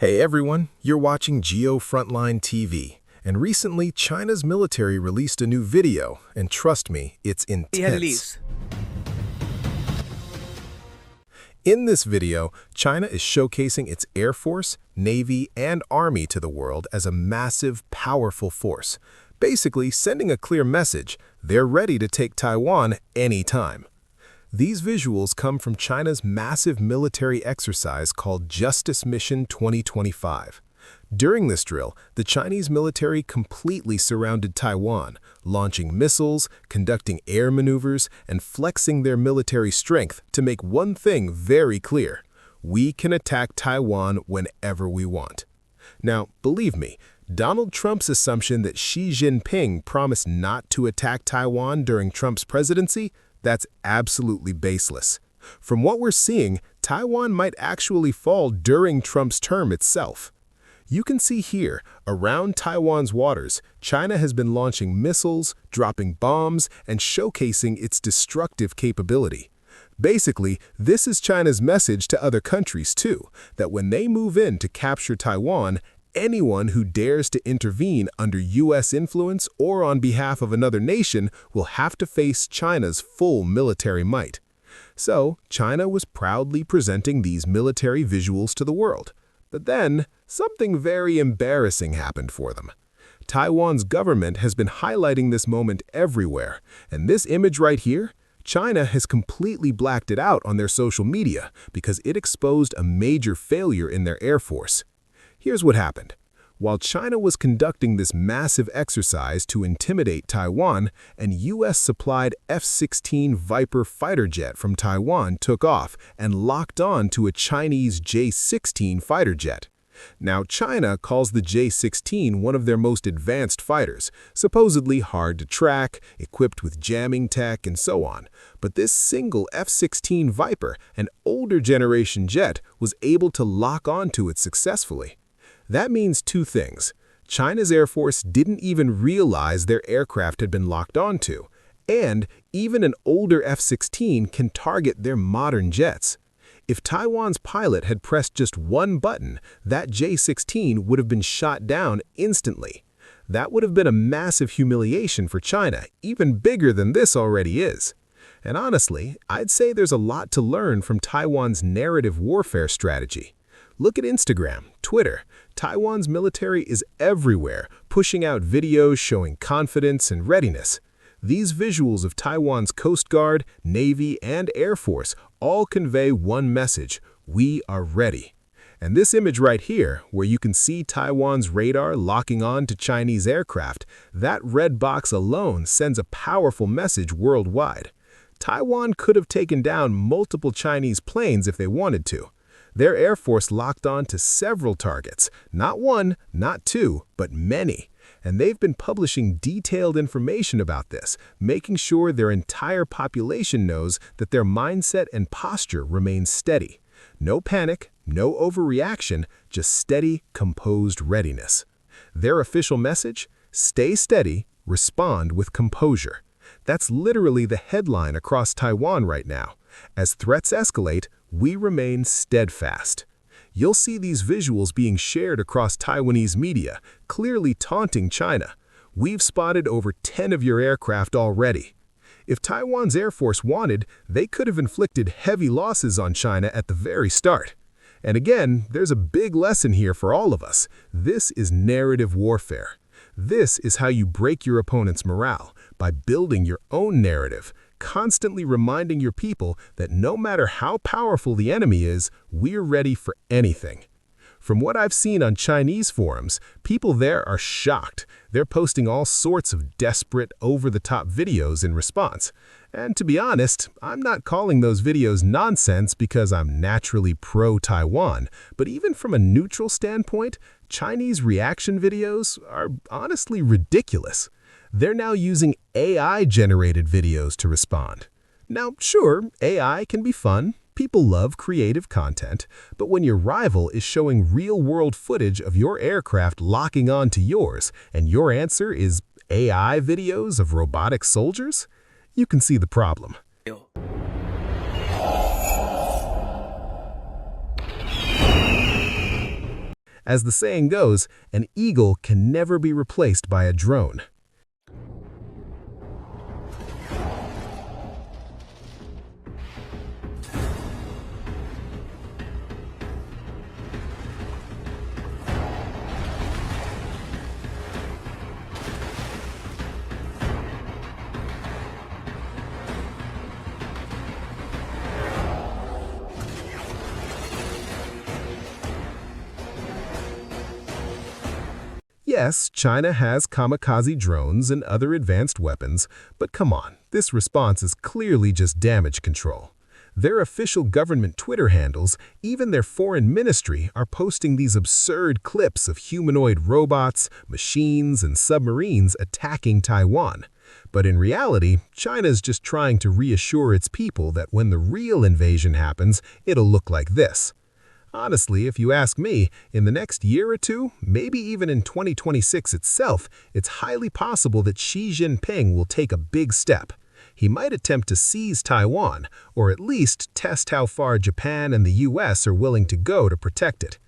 Hey everyone, you're watching Geo Frontline TV, and recently China's military released a new video, and trust me, it's intense. In this video, China is showcasing its Air Force, Navy, and Army to the world as a massive, powerful force, basically sending a clear message: they're ready to take Taiwan anytime. These visuals come from China's massive military exercise called Justice Mission 2025. During this drill, the Chinese military completely surrounded Taiwan, launching missiles, conducting air maneuvers, and flexing their military strength to make one thing very clear: we can attack Taiwan whenever we want. Now, believe me, Donald Trump's assumption that Xi Jinping promised not to attack Taiwan during Trump's presidency, that's absolutely baseless. From what we're seeing, Taiwan might actually fall during Trump's term itself. You can see here, around Taiwan's waters, China has been launching missiles, dropping bombs, and showcasing its destructive capability. Basically, this is China's message to other countries too, that when they move in to capture Taiwan, anyone who dares to intervene under U.S. influence or on behalf of another nation will have to face China's full military might. So, China was proudly presenting these military visuals to the world. But then, something very embarrassing happened for them. Taiwan's government has been highlighting this moment everywhere, and this image right here, China has completely blacked it out on their social media because it exposed a major failure in their Air Force. Here's what happened. While China was conducting this massive exercise to intimidate Taiwan, an U.S.-supplied F-16 Viper fighter jet from Taiwan took off and locked on to a Chinese J-16 fighter jet. Now, China calls the J-16 one of their most advanced fighters, supposedly hard to track, equipped with jamming tech, and so on. But this single F-16 Viper, an older generation jet, was able to lock onto it successfully. That means two things. China's Air Force didn't even realize their aircraft had been locked onto, and even an older F-16 can target their modern jets. If Taiwan's pilot had pressed just one button, that J-16 would have been shot down instantly. That would have been a massive humiliation for China, even bigger than this already is. And honestly, I'd say there's a lot to learn from Taiwan's narrative warfare strategy. Look at Instagram, Twitter. Taiwan's military is everywhere, pushing out videos showing confidence and readiness. These visuals of Taiwan's Coast Guard, Navy, and Air Force all convey one message: we are ready. And this image right here, where you can see Taiwan's radar locking on to Chinese aircraft, that red box alone sends a powerful message worldwide. Taiwan could have taken down multiple Chinese planes if they wanted to. Their Air Force locked on to several targets, not one, not two, but many. And they've been publishing detailed information about this, making sure their entire population knows that their mindset and posture remain steady. No panic, no overreaction, just steady, composed readiness. Their official message? Stay steady, respond with composure. That's literally the headline across Taiwan right now. As threats escalate, we remain steadfast. You'll see these visuals being shared across Taiwanese media, clearly taunting China. We've spotted over 10 of your aircraft already. If Taiwan's Air Force wanted, they could have inflicted heavy losses on China at the very start. And again, there's a big lesson here for all of us. This is narrative warfare. This is how you break your opponent's morale, by building your own narrative, constantly reminding your people that no matter how powerful the enemy is, we're ready for anything. From what I've seen on Chinese forums, people there are shocked. They're posting all sorts of desperate, over-the-top videos in response. And to be honest, I'm not calling those videos nonsense because I'm naturally pro-Taiwan, but even from a neutral standpoint, Chinese reaction videos are honestly ridiculous. They're now using AI-generated videos to respond. Now, sure, AI can be fun. People love creative content, but when your rival is showing real-world footage of your aircraft locking on to yours, and your answer is AI videos of robotic soldiers, you can see the problem. As the saying goes, an eagle can never be replaced by a drone. Yes, China has kamikaze drones and other advanced weapons, but come on, this response is clearly just damage control. Their official government Twitter handles, even their foreign ministry, are posting these absurd clips of humanoid robots, machines, and submarines attacking Taiwan. But in reality, China is just trying to reassure its people that when the real invasion happens, it'll look like this. Honestly, if you ask me, in the next year or two, maybe even in 2026 itself, it's highly possible that Xi Jinping will take a big step. He might attempt to seize Taiwan, or at least test how far Japan and the US are willing to go to protect it.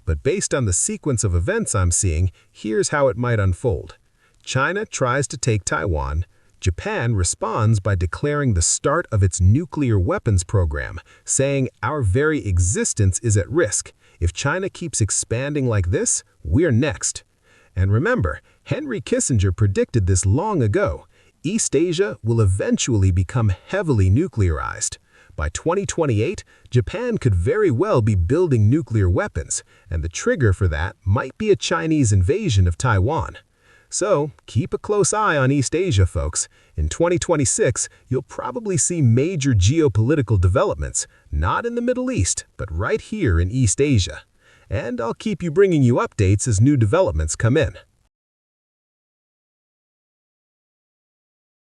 But based on the sequence of events I'm seeing, here's how it might unfold. China tries to take Taiwan. Japan responds by declaring the start of its nuclear weapons program, saying our very existence is at risk. If China keeps expanding like this, we're next. And remember, Henry Kissinger predicted this long ago. East Asia will eventually become heavily nuclearized. By 2028, Japan could very well be building nuclear weapons, and the trigger for that might be a Chinese invasion of Taiwan. So, keep a close eye on East Asia, folks. In 2026, you'll probably see major geopolitical developments, not in the Middle East, but right here in East Asia. And I'll keep you bringing you updates as new developments come in.